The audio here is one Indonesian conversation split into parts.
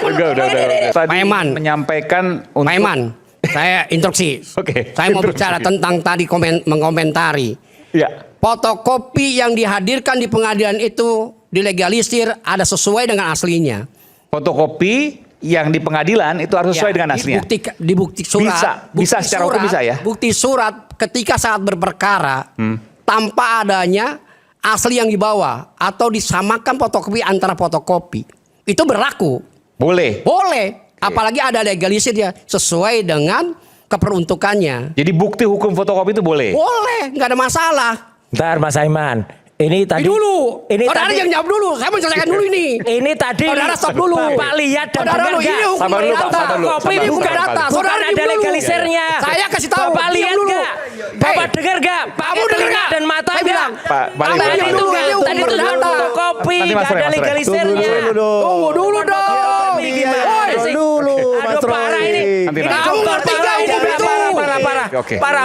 Udah. Tadi menyampaikan untuk Maiman, saya instruksi. Oke. Saya mau bicara tentang tadi mengomentari. Ya. Fotokopi yang dihadirkan di pengadilan itu dilegalisir ada sesuai dengan aslinya. Fotokopi yang di pengadilan itu harus sesuai dengan aslinya. Di bukti surat. Bisa secara hukum bisa ya. Bukti surat ketika saat berperkara tanpa adanya asli yang dibawa atau disamakan fotokopi antara fotokopi itu berlaku. Boleh. Boleh. Apalagi ada legalisir ya sesuai dengan keperuntukannya. Jadi bukti hukum fotokopi itu boleh. Boleh, nggak ada masalah. Bentar Mas Aiman. Ini tadi dulu. Ini saudara tadi, yang jawab dulu. Saya mau selesaikan dulu ini. Ini tadi saudara stop dulu. Bapak lihat dan saudara dengar ini hukum sabar dulu, Pak, data. sabar dulu. Kopi Sabar, bukan sabar, data. sabar. Bukan ada dulu. legalisirnya. Saya kasih tahu. Bapak lihat dulu. enggak? Bapak dengar enggak? Kamu dengar enggak? Dan mata saya bilang. Pak, balik Kamu balik. dulu. Tadi itu fotokopi Nanti Mas enggak Ray, ada Mas Ray. legalisirnya. Tunggu dulu dong. Gimana sih? Dulu, Mas Aduh parah ini. Nanti, Ini nanti. Kamu ngerti nggak hukum itu? Parah. Oke. Parah.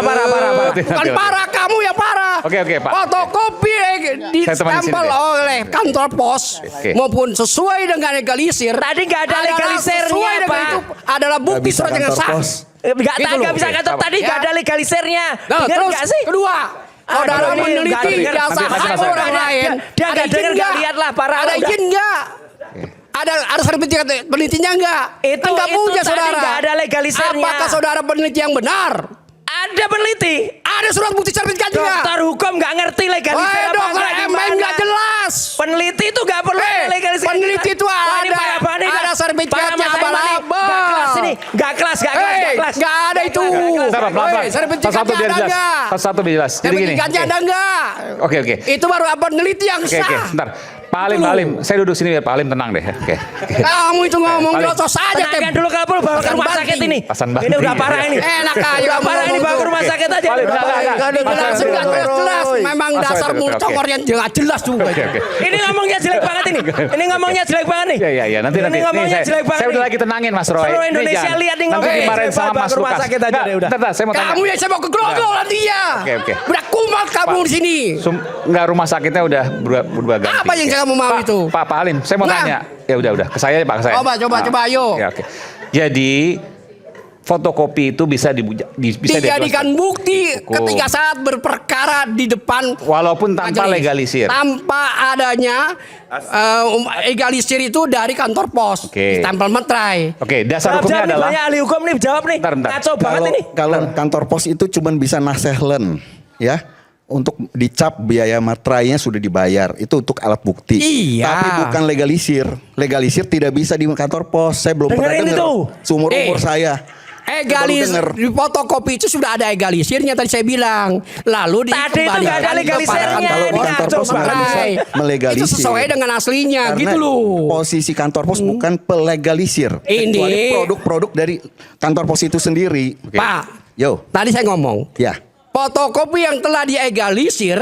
Bukan parah, kamu yang parah. Oke, Pak. Fotokopi Saya teman di sini ditempel deh. oleh kantor pos Oke. maupun sesuai dengan legalisir. Tadi nggak ada adalah legalisirnya, sesuai dengan Pak. itu adalah bukti bisa surat yang kantor sah. pos. Enggak Gitu loh. bisa kata Oke, tadi ya. enggak ada legalisirnya. Nah, Dengar terus enggak sih? kedua, saudara Aduh, ini meneliti nggak denger. jasa Nanti, hak Mas Ray. orang lain. Dia Ada nggak izin denger, nggak nggak? lihat lah, parah. Ada Udah. izin nggak? Ada sertifikat penelitinya enggak? Itu- Kan nggak itu punya tadi saudara. nggak ada legalisirnya. Apakah saudara peneliti yang benar? Ada peneliti. Ada surat bukti sertifikat juga. Dokter hukum nggak ngerti legalisir apa Dokter enggak MM gimana. nggak jelas. Peneliti itu nggak perlu ada legalisir. peneliti itu Wah, ini ada. parah banget, Ada Pak. sertifikatnya Parah, Mas Aiman nih. abal-abal. Nggak kelas ini. Nggak kelas. Nggak ada itu. Sabar, pelan-pelan. Satu biar jelas. Satu biar jelas. Jadi gini. Sertifikatnya ada nggak? Oke. Itu baru peneliti yang Oke, sah. sebentar. Pak Halim, saya duduk sini biar Pak Halim tenang deh. Oke. Kamu itu ngomong Paling- jotos saja. Tenangkan dulu kalau perlu bawa ke rumah sakit ini. Pasan banting. Ini udah parah ini. Enak aja Udah kamu parah ini ngomong bawa ke itu. rumah sakit aja. Paling- Udah parah. enggak. Jelas. Memang Mas dasar Roy, mulut oke. congor yang nggak jelas juga. Oke. Ini ngomongnya jelek banget ini. Ini ngomongnya jelek banget nih. Iya. Nanti. Ini ngomongnya Nih, jelek banget. saya udah nih. lagi tenangin Mas Roy. Seluruh Ini Indonesia jangan. lihat nih Nanti ngomongnya dimarahin jelek sama banget. Mas Ke rumah Lukas. sakit aja Nggak, deh udah. Bentar, saya mau tanya. Kamu yang saya mau ke grogol nanti ya. Oke. Udah kumat kamu di sini. Enggak, rumah sakitnya udah berubah ganti. Apa yang kamu mau itu? Pak Halim, saya mau Nah. tanya. Ya udah, ke saya aja Pak, ke saya. Coba, ayo. Ya, oke. Jadi fotokopi itu bisa bisa Dijadikan bukti Cukup. ketika saat berperkara di depan walaupun tanpa majelis. legalisir. Tanpa adanya legalisir itu dari kantor pos. Oke. Stempel meterai. Oke, dasar hukumnya Jawab nih, adalah banyak ahli hukum nih jawab nih. Bentar. Ngaco banget ini. Kalau kantor pos itu cuman bisa nasehlen, ya. Untuk dicap biaya materainya sudah dibayar, itu untuk alat bukti. Iya. Tapi bukan legalisir. Legalisir tidak bisa di kantor pos. Saya belum pernah Dengerin dengar. itu. Seumur umur saya. Egalis Baru denger. di fotokopi itu sudah ada egalisirnya tadi saya bilang. Lalu Tadi itu nggak ada legalisirnya. Kalau Ini kantor kacau pos nggak banget. bisa melegalisir. Itu sesuai dengan aslinya Karena gitu loh. posisi kantor pos bukan pelegalisir. Ini. Kecuali produk-produk dari kantor pos itu sendiri. Pak, Yo, tadi saya ngomong. ya. Fotokopi yang telah diegalisir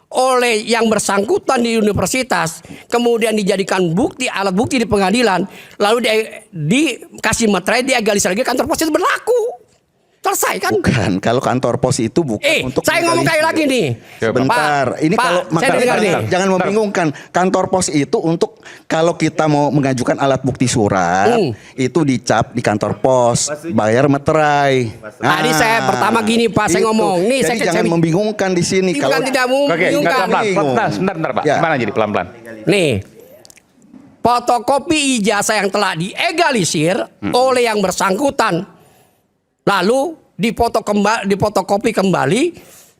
oleh yang bersangkutan di universitas, kemudian dijadikan bukti, alat bukti di pengadilan, lalu dikasih materai, diegalisir lagi, kantor pos itu berlaku. Selesai kan? Bukan, kalau kantor pos itu bukan untuk saya ngomong kayak lagi nih. Sebentar, ini Pak, kalau saya dengar nih. jangan membingungkan. Kantor pos itu untuk kalau kita mau mengajukan alat bukti surat, itu dicap di kantor pos, bayar materai. Tadi saya pertama gini Pak, saya itu. ngomong. Nih, Jadi saya jangan membingungkan di sini. Bukan tidak Oke, membingungkan. pelan-pelan. Sebentar Pak. Ya. Gimana jadi pelan-pelan? Nih, fotokopi ijazah yang telah diegalisir oleh yang bersangkutan, lalu difotokopi kembali,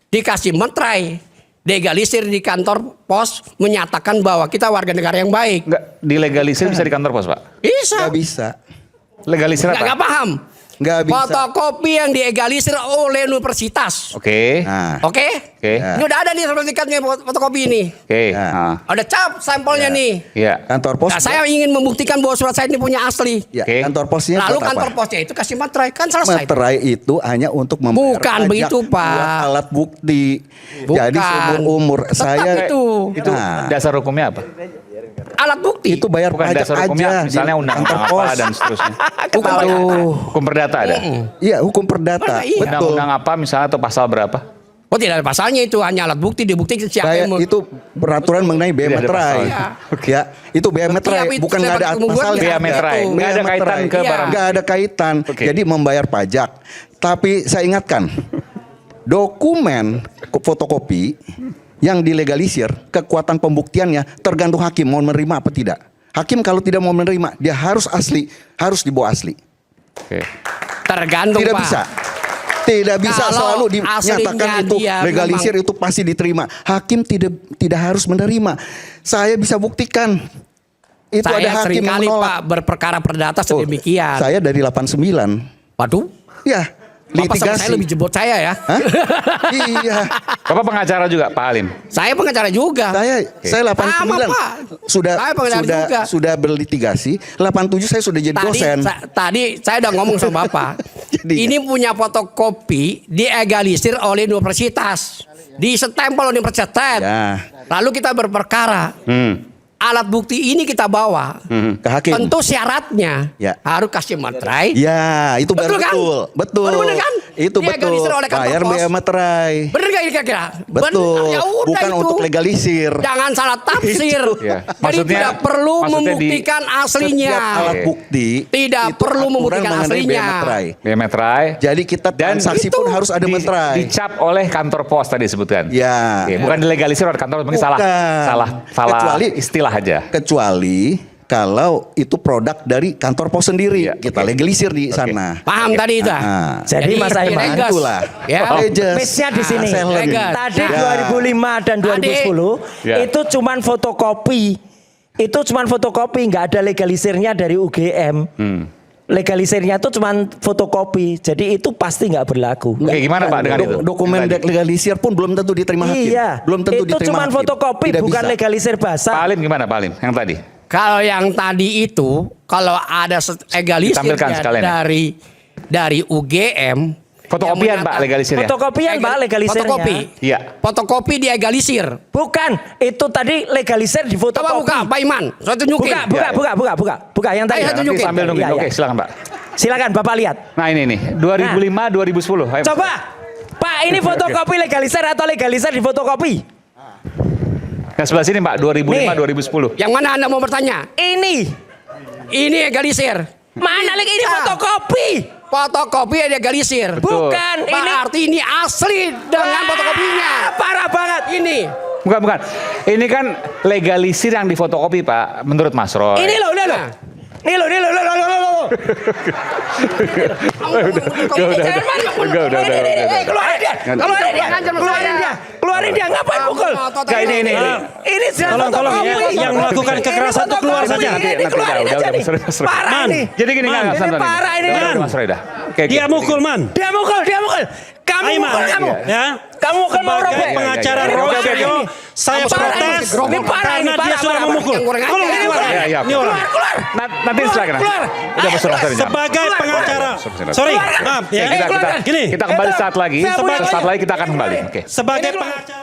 dikasih materai, diegalisir di kantor pos, menyatakan bahwa kita warga negara yang baik. Enggak dilegalisir bisa di kantor pos, Pak? Bisa. Nggak bisa. Legalisir apa? Nggak paham. Nggak bisa. Fotokopi yang diegalisir oleh universitas. Oke. Nah, Oke? Oke. Ini udah ada nih sertifikatnya fotokopi ini. Oke. Ya. Nah. Ada cap sampelnya nih. Iya. kantor pos. Nah, saya ingin membuktikan bahwa surat saya ini punya asli. Ya, Oke. kantor posnya Lalu buat kantor apa? posnya itu kasih materai, kan selesai. Materai itu hanya untuk membayar Bukan pajak begitu, Pak. buat alat bukti. Bukan. Jadi seumur-umur Tetap saya itu. Itu Nah. dasar hukumnya apa? Alat bukti. itu bayar Bukan pajak dasar aja. hukumnya, di misalnya undang-undang kantor apa pos. dan seterusnya. Hukum perdata. Hukum perdata ada. Iya, hukum perdata. Mana iya? Betul. Undang-undang apa misalnya atau pasal berapa? Oh tidak ada pasalnya itu, hanya alat bukti dibuktikan siapa Saya yang itu peraturan mengenai bea Tidak ada materai. pasalnya. Ya, itu bea materai, Tapi bukan nggak ada itu pasalnya. bea materai. Nggak ada kaitan ke Iya. barang. Nggak ada kaitan. Oke. Jadi membayar pajak. Tapi saya ingatkan, dokumen fotokopi yang dilegalisir, kekuatan pembuktiannya tergantung hakim mau menerima apa tidak. Hakim kalau tidak mau menerima, dia harus asli, harus dibawa asli. Oke. tergantung Tidak Pak. bisa. Tidak bisa Kalau selalu dinyatakan aslinya itu dia legalisir memang- itu pasti diterima. Hakim tidak harus menerima. Saya bisa buktikan. Itu Saya ada hakim yang seringkali menolak. Pak berperkara perdata Oh, sedemikian. saya dari 89. Waduh, Ya, Bapak sama litigasi. saya lebih jebot saya ya. Hah? Iya. Bapak pengacara juga Pak Halim. Saya pengacara juga. Saya 89 Sama, Pak. sudah Saya pengacara juga. sudah berlitigasi. 87 saya sudah jadi dosen. Tadi saya udah ngomong sama Bapak. Jadi- ini punya fotokopi diegalisir oleh universitas. Ditempel universitas. Ya. Lalu kita berperkara. Alat bukti ini kita bawa. Ke hakim. Tentu syaratnya Ya. harus kasih materai. Ya, itu Betul baru kan? betul. Betul. Baru bener kan? Itu betul. Dilegalisir oleh kantor Bayar pos. bea materai. Bener gak ini kira-kira? Betul. Bener, ya udah Bukan itu. untuk legalisir. Jangan salah tafsir. Ya. Jadi Maksudnya- tidak perlu maksudnya membuktikan aslinya. Setiap alat Oke. bukti Tidak itu perlu aturan membuktikan mengenai aslinya. bea materai. Bea materai. Jadi kita Dan transaksi itu pun harus ada materai. Dicap oleh kantor pos tadi sebutkan. Ya. Oke, bukan dilegalisir oleh kantor, mungkin salah Bukan. Kecuali- istilah aja. Kecuali kalau itu produk dari kantor pos sendiri, Iya, kita oke. legalisir di sana. Paham tadi itu? Jadi Mas Aiman, legas. itulah. Ya. Legas. Miss-nya di sini. Selen. Legas. Tadi Ya. 2005 dan 2010 Ya. itu cuman fotokopi. Itu cuman fotokopi, nggak ada legalisirnya dari UGM. Legalisirnya itu cuman fotokopi. Jadi itu pasti nggak berlaku. Oke, gimana Pak dengan itu? Dokumen Yang tadi. legalisir pun belum tentu diterima hakim. Iya. Belum tentu itu diterima cuman hakim. fotokopi, Tidak bukan bisa. legalisir Pak basah. Halim gimana Pak Halim? Yang tadi? Kalau yang tadi itu, kalau ada egalisir Ditampilkan sekalian ya. dari UGM. Fotokopian yang Pak menyatakan- legalisir ya? Fotokopian Pak legalisirnya. Fotokopi. Iya. Fotokopi diegalisir. Bukan, itu tadi legalisir di fotokopi. Coba buka Pak Iman. Saya tunjukin. Buka yang tadi. Ayo, saya tunjukin. Nanti sambil nungguin. Iya, iya. Oke, silakan Pak. Silakan Bapak lihat. Nah ini nih, 2005 2010. Ayo. Coba, Pak, ini fotokopi legalisir atau legalisir di fotokopi? Yang sebelah sini Pak, 2005 Nih. 2010. Yang mana Anda mau bertanya? Ini egalisir. Mana lagi ini Bisa. fotokopi? Fotokopi egalisir. Betul. Bukan, ini Berarti ini asli dengan fotokopinya. Parah banget. Ini. Bukan. Ini kan legalisir yang difotokopi Pak, menurut Mas Roy. Ini loh. Nih loh. Udah. Keluarin dia, ngapain pukul? Enggak, ini. Ini Tolong, fotokopi. yang melakukan kekerasan itu keluar saja. Ini keluarin Udah, aja nih. Mas Roy. Parah Man. ini. Jadi gini Man, nggak, ini santai. parah ini. Udah, Mas Roy dah. Oke. Dia mukul man. Dia mukul. Kamu Aiman. mukul kamu. Ya. Kamu mukul mau Sebagai robek. pengacara Iya, iya. Roy Oke, oke, Suryo, oke. saya Kamu parah protes ini, karena dia sudah parah. memukul. Yang kurang ajar. Tolong, Ini keluar. Iya, iya. Ini orang. Keluar. Nanti silakan. Keluar. Udah Mas Roy. sorry. Sebagai pengacara. Sorry, maaf ya. Kita keluar. kita Gini. kita kembali saat lagi. Saya punya Saat lagi kita akan kembali. Oke. Sebagai pengacara